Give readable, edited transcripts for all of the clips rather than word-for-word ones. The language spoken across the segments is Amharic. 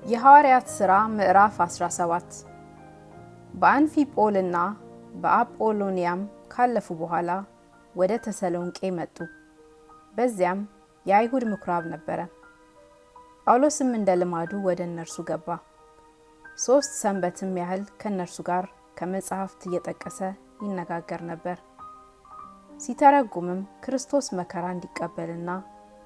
የሐዋርያት ሥራ ምዕራፍ 17 በአንፊጶልና በአጶሎንያም ካለፉ በኋላ ወደ ተሰሎንቄ መጡ። በዚያም የአይሁድ ምኵራብ ነበረ። ጳውሎስም እንደ ልማዱ ወደ እነርሱ ገባ። 3 ሰንበትም ያህል ከእነርሱ ጋር ከመጻሕፍት እየጠቀሰ ይነጋገር ነበር። ሲተረጉምም ክርስቶስ መከራ እንዲቀበልና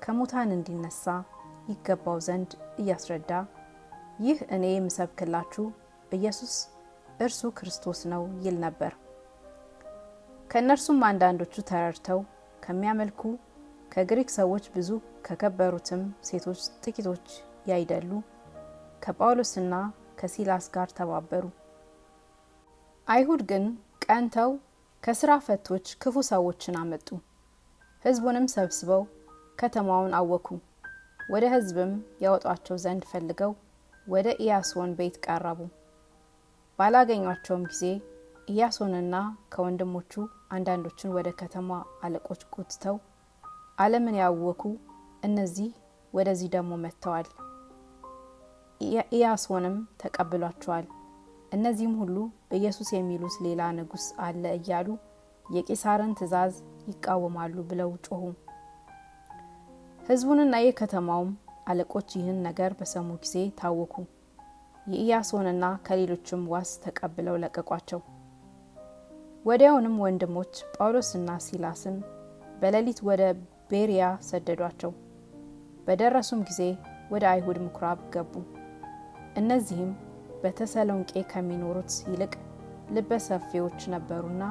ከሙታን እንዲነሳ ይገባው ዘንድ እያስረዳ ይህ እኔ የምሰብክላችሁ ኢየሱስ እርሱ ክርስቶስ ነው ይል ነበር። ከእነርሱም አንዳንዶቹ ተረድተው ከሚያመልኩ ከግሪክ ሰዎች ብዙ ከከበሩትም ሴቶች ጥቂቶች ያይደሉ ከጳውሎስና ከሲላስ ጋር ተባበሩ። አይሁድ ግን ቀንተው ከስራ ፈቶች ክፉ ሰዎችን አመጡ። ሕዝቡንም ሰብስበው ከተማውን አወኩ። ወደ ሕዝብም ያወጧቸው ዘንድ ፈልገው ወደ ኢያሶን ቤት ቀረቡ። ባላገኟቸውም ጊዜ ኢያሶንና ከወንድሞቹ አንዳንዶችን ወደ ከተማ አለቆች ጎትተው ዓለምን ያወኩ እነዚህ ወደዚህ ደግሞ መጥተዋል፣ ኢያሶንም ተቀብሏቸዋል። እነዚህም ሁሉ ኢየሱስ የሚሉት ሌላ ንጉሥ አለ እያሉ የቄሳርን ትእዛዝ ይቃወማሉ ብለው ጮኹ። ሕዝቡንና የከተማውም አለቆች ይህን ነገር በሰሙ ጊዜ ታወኩ። የኢያሶንና ከሌሎችም ዋስ ተቀብለው ለቀቋቸው። ወዲያውንም ወንድሞች ጳውሎስና ሲላስን በሌሊት ወደ ቤርያ ሰደዷቸው። በደረሱም ጊዜ ወደ አይሁድ ምኵራብ ገቡ። እነዚህም በተሰሎንቄ ከሚኖሩት ይልቅ ልበ ሰፊዎች ነበሩና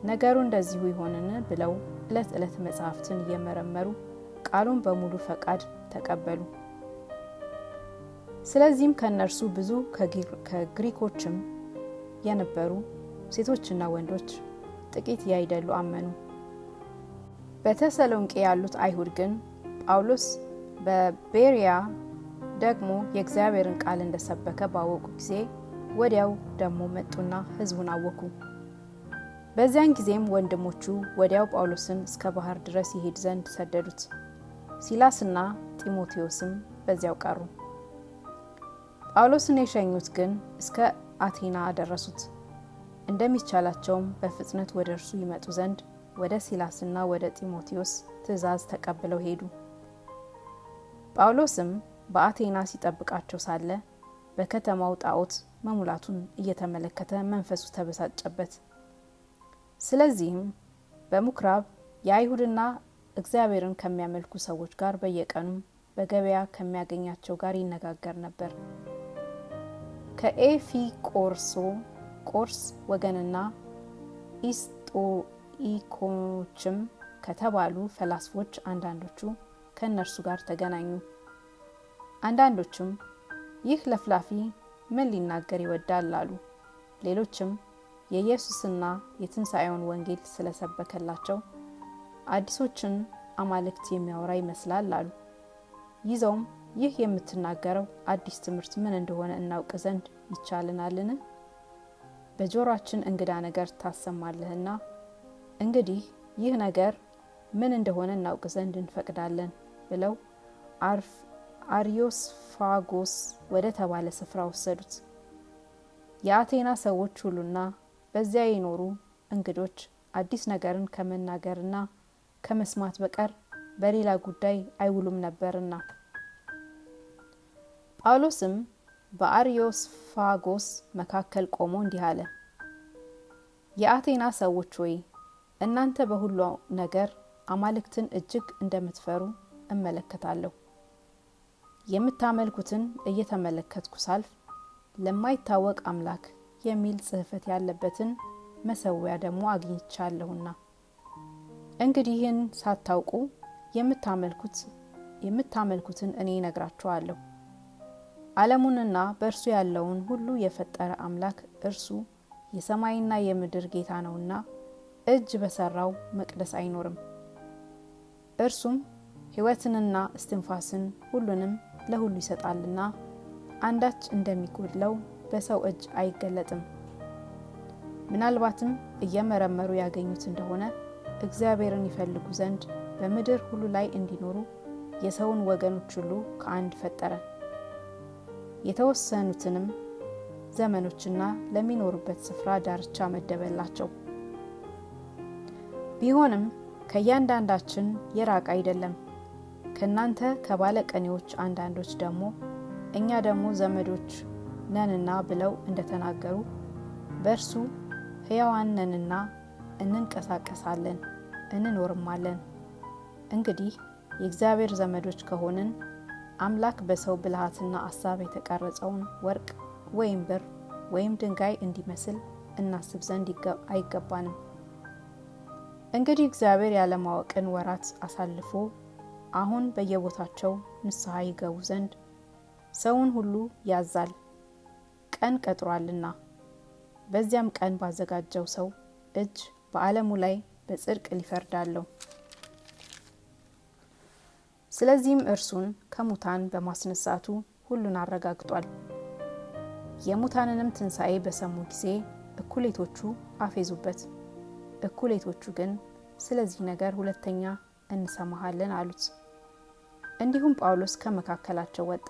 ነገሩ እንደዚሁ ይሆንን ብለው ዕለት ዕለት መጻሕፍትን እየመረመሩ ቃሉን በሙሉ ፈቃድ ተቀበሉ። ስለዚህም ከእነርሱ ብዙ ከግሪኮችም የነበሩ ሴቶችና ወንዶች ጥቂት ያይደሉ አመኑ። በተሰሎንቄ ያሉት አይሁድ ግን ጳውሎስ በቤርያ ደግሞ የእግዚአብሔርን ቃል እንደሰበከ ባወቁ ጊዜ ወዲያው ደግሞ መጡና ሕዝቡን አወኩ። በዚያን ጊዜም ወንድሞቹ ወዲያው ጳውሎስን እስከ ባህር ድረስ ይሄድ ዘንድ ሰደዱት። ሲላስና ጢሞቴዎስም በዚያው ቀሩ። ጳውሎስን የሸኙት ግን እስከ አቴና አደረሱት። እንደሚቻላቸውም በፍጥነት ወደ እርሱ ይመጡ ዘንድ ወደ ሲላስና ወደ ጢሞቴዎስ ትእዛዝ ተቀብለው ሄዱ። ጳውሎስም በአቴና ሲጠብቃቸው ሳለ በከተማው ጣዖት መሙላቱን እየተመለከተ መንፈሱ ተበሳጨበት። ስለዚህም በምኵራብ የአይሁድና እግዚአብሔርን ከሚያመልኩ ሰዎች ጋር በየቀኑም በገበያ ከሚያገኛቸው ጋር ይነጋገር ነበር። ከኤፊቆርስ ወገንና ኢስጦኢኮችም ከተባሉ ፈላስፎች አንዳንዶቹ ከእነርሱ ጋር ተገናኙ። አንዳንዶቹም ይህ ለፍላፊ ምን ሊናገር ይወዳል አሉ። ሌሎችም የኢየሱስና የትንሣኤውን ወንጌል ስለሰበከላቸው አዲሶችን አማልክት የሚያወራ ይመስላል አሉ። ይዘውም ይህ የምትናገረው አዲስ ትምህርት ምን እንደሆነ እናውቅ ዘንድ ይቻልናልን? በጆሮአችን እንግዳ ነገር ታሰማለህና እንግዲህ ይህ ነገር ምን እንደሆነ እናውቅ ዘንድ እንፈቅዳለን ብለው አርዮስፋጎስ ወደ ተባለ ስፍራ ወሰዱት። የአቴና ሰዎች ሁሉና በዚያ የኖሩ እንግዶች አዲስ ነገርን ከመናገርና ከመስማት በቀር በሌላ ጉዳይ አይውሉም ነበርና። ጳውሎስም በአርዮስፋጎስ መካከል ቆሞ እንዲህ አለ። የአቴና ሰዎች ሆይ እናንተ በሁሉ ነገር አማልክትን እጅግ እንደምትፈሩ እመለከታለሁ። የምታመልኩትን እየተመለከትኩ ሳልፍ ለማይታወቅ አምላክ የሚል ጽሕፈት ያለበትን መሠዊያ ደግሞ አግኝቻለሁና እንግዲህ ይህን ሳታውቁ የምታመልኩትን እኔ እነግራችኋለሁ። ዓለሙንና በእርሱ ያለውን ሁሉ የፈጠረ አምላክ እርሱ የሰማይና የምድር ጌታ ነውና እጅ በሠራው መቅደስ አይኖርም። እርሱም ሕይወትንና እስትንፋስን ሁሉንም ለሁሉ ይሰጣልና አንዳች እንደሚጎድለው በሰው እጅ አይገለጥም። ምናልባትም እየመረመሩ ያገኙት እንደሆነ እግዚአብሔርን ይፈልጉ ዘንድ በምድር ሁሉ ላይ እንዲኖሩ የሰውን ወገኖች ሁሉ ከአንድ ፈጠረ። የተወሰኑትንም ዘመኖችና ለሚኖሩበት ስፍራ ዳርቻ መደበላቸው። ቢሆንም ከእያንዳንዳችን የራቀ አይደለም። ከእናንተ ከባለቀኔዎች አንዳንዶች ደግሞ እኛ ደግሞ ዘመዶች ነንና ብለው እንደተናገሩ በእርሱ ሕያዋን ነንና እንንቀሳቀሳለን እንኖርማለን። እንግዲህ የእግዚአብሔር ዘመዶች ከሆንን አምላክ በሰው ብልሃትና አሳብ የተቀረጸውን ወርቅ ወይም ብር ወይም ድንጋይ እንዲመስል እናስብ ዘንድ አይገባንም። እንግዲህ እግዚአብሔር ያለማወቅን ወራት አሳልፎ አሁን በየቦታቸው ንስሐ ይገቡ ዘንድ ሰውን ሁሉ ያዛል፣ ቀን ቀጥሯልና። በዚያም ቀን ባዘጋጀው ሰው እጅ በዓለሙ ላይ በጽድቅ ሊፈርድ አለው። ስለዚህም እርሱን ከሙታን በማስነሳቱ ሁሉን አረጋግጧል። የሙታንንም ትንሣኤ በሰሙ ጊዜ እኩሌቶቹ አፌዙበት፣ እኩሌቶቹ ግን ስለዚህ ነገር ሁለተኛ እንሰማሃለን አሉት። እንዲሁም ጳውሎስ ከመካከላቸው ወጣ።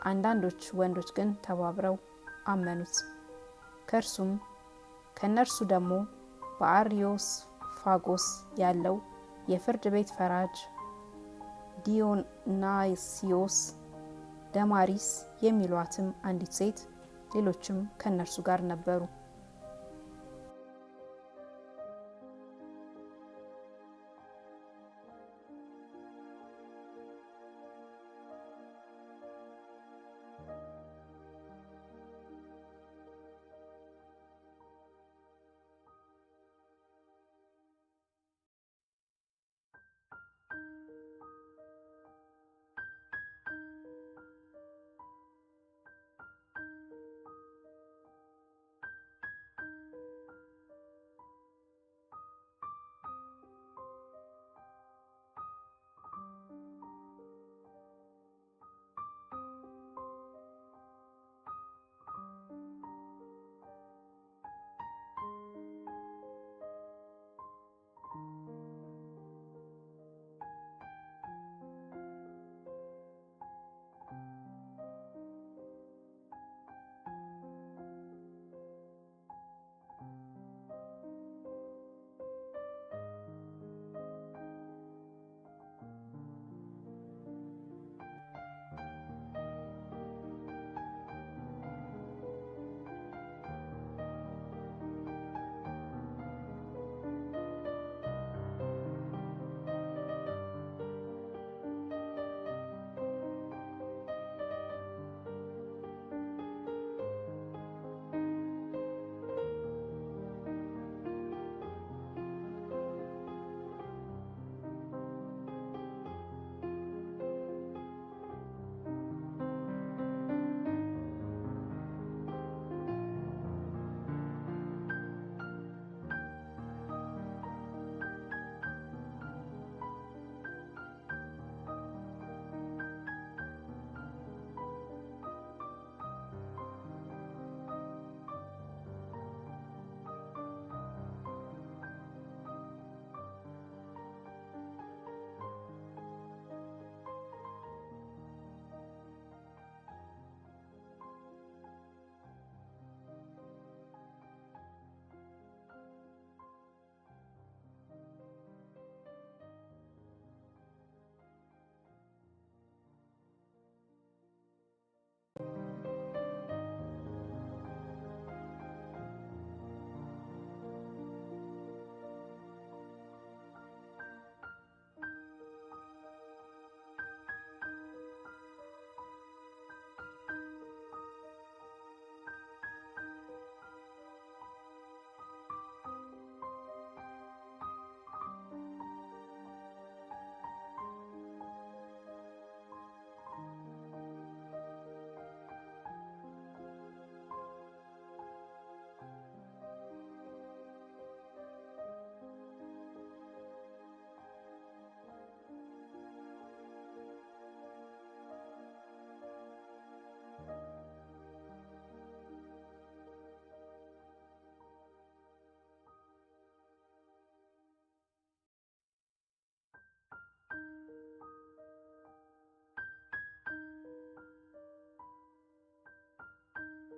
አንዳንዶች ወንዶች ግን ተባብረው አመኑት። ከእነርሱ ደግሞ በአርዮስፋጎስ ያለው የፍርድ ቤት ፈራጅ ዲዮናስዮስ፣ ደማሪስ የሚሏትም አንዲት ሴት፣ ሌሎችም ከእነርሱ ጋር ነበሩ።